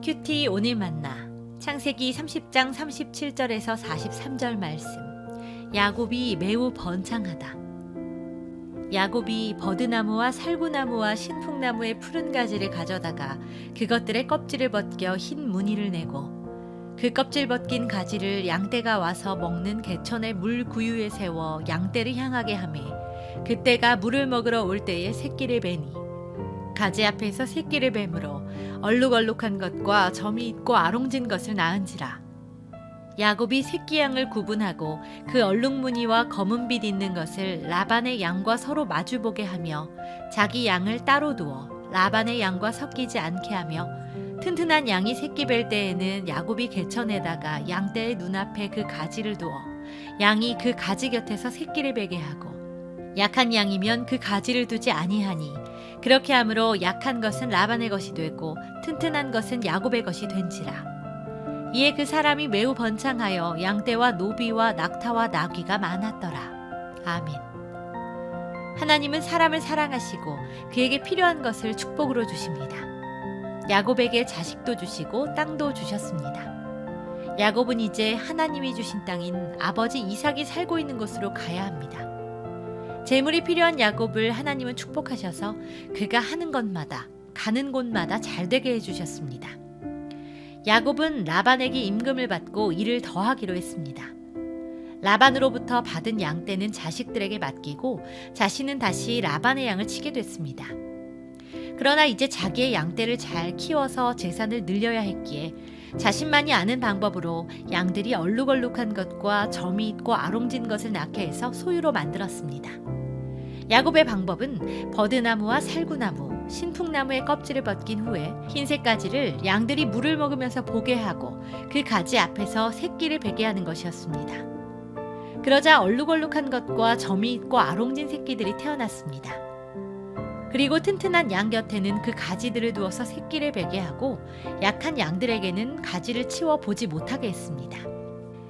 큐티 오늘 만나 창세기 30장 37절에서 43절 말씀. 야곱이 매우 번창하다. 야곱이 버드나무와 살구나무와 신풍나무의 푸른 가지를 가져다가 그것들의 껍질을 벗겨 흰 무늬를 내고 그 껍질 벗긴 가지를 양떼가 와서 먹는 개천의 물 구유에 세워 양떼를 향하게 하매 그때가 물을 먹으러 올 때에 새끼를 베니 가지 앞에서 새끼를 뱀으로 얼룩얼룩한 것과 점이 있고 아롱진 것을 낳은지라. 야곱이 새끼 양을 구분하고 그 얼룩무늬와 검은 빛 있는 것을 라반의 양과 서로 마주보게 하며 자기 양을 따로 두어 라반의 양과 섞이지 않게 하며 튼튼한 양이 새끼 뵐 때에는 야곱이 개천에다가 양떼의 눈앞에 그 가지를 두어 양이 그 가지 곁에서 새끼를 베게 하고 약한 양이면 그 가지를 두지 아니하니 그렇게 함으로 약한 것은 라반의 것이 되고 튼튼한 것은 야곱의 것이 된지라. 이에 그 사람이 매우 번창하여 양떼와 노비와 낙타와 나귀가 많았더라. 아멘. 하나님은 사람을 사랑하시고 그에게 필요한 것을 축복으로 주십니다. 야곱에게 자식도 주시고 땅도 주셨습니다. 야곱은 이제 하나님이 주신 땅인 아버지 이삭이 살고 있는 곳으로 가야 합니다. 재물이 필요한 야곱을 하나님은 축복하셔서 그가 하는 것마다 가는 곳마다 잘되게 해주셨습니다. 야곱은 라반에게 임금을 받고 일을 더하기로 했습니다. 라반으로부터 받은 양떼는 자식들에게 맡기고 자신은 다시 라반의 양을 치게 됐습니다. 그러나 이제 자기의 양떼를 잘 키워서 재산을 늘려야 했기에 자신만이 아는 방법으로 양들이 얼룩얼룩한 것과 점이 있고 아롱진 것을 낳게 해서 소유로 만들었습니다. 야곱의 방법은 버드나무와 살구나무, 신풍나무의 껍질을 벗긴 후에 흰색 가지를 양들이 물을 먹으면서 보게 하고 그 가지 앞에서 새끼를 베게 하는 것이었습니다. 그러자 얼룩얼룩한 것과 점이 있고 아롱진 새끼들이 태어났습니다. 그리고 튼튼한 양 곁에는 그 가지들을 두어서 새끼를 베게 하고 약한 양들에게는 가지를 치워 보지 못하게 했습니다.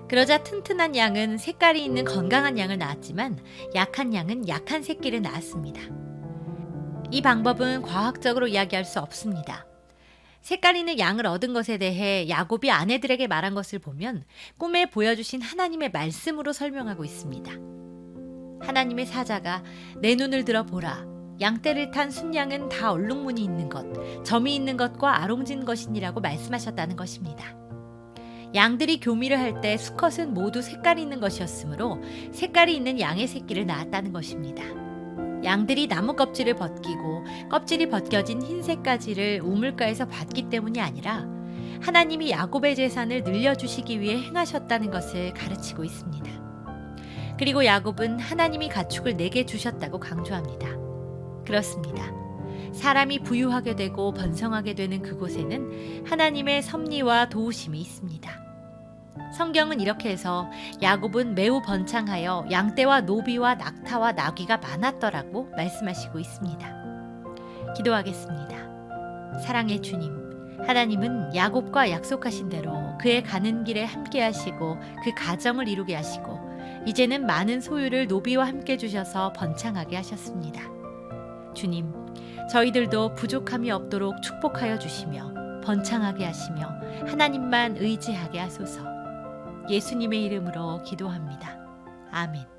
그러자 튼튼한 양은 색깔이 있는 건강한 양을 낳았지만 약한 양은 약한 새끼를 낳았습니다. 이 방법은 과학적으로 이야기할 수 없습니다. 색깔 있는 양을 얻은 것에 대해 야곱이 아내들에게 말한 것을 보면 꿈에 보여주신 하나님의 말씀으로 설명하고 있습니다. 하나님의 사자가 내 눈을 들어 보라. 양떼를 탄 순양은 다 얼룩무늬 있는 것, 점이 있는 것과 아롱진 것이니라고 말씀하셨다는 것입니다. 양들이 교미를 할 때 수컷은 모두 색깔이 있는 것이었으므로 색깔이 있는 양의 새끼를 낳았다는 것입니다. 양들이 나무 껍질을 벗기고 껍질이 벗겨진 흰색 가지를 우물가에서 봤기 때문이 아니라 하나님이 야곱의 재산을 늘려주시기 위해 행하셨다는 것을 가르치고 있습니다. 그리고 야곱은 하나님이 가축을 내게 주셨다고 강조합니다. 그렇습니다. 사람이 부유하게 되고 번성하게 되는 그곳에는 하나님의 섭리와 도우심이 있습니다. 성경은 이렇게 해서 야곱은 매우 번창하여 양떼와 노비와 낙타와 나귀가 많았더라고 말씀하시고 있습니다. 기도하겠습니다. 사랑의 주님, 하나님은 야곱과 약속하신 대로 그의 가는 길에 함께 하시고 그 가정을 이루게 하시고 이제는 많은 소유를 노비와 함께 주셔서 번창하게 하셨습니다. 주님, 저희들도 부족함이 없도록 축복하여 주시며 번창하게 하시며 하나님만 의지하게 하소서. 예수님의 이름으로 기도합니다. 아멘.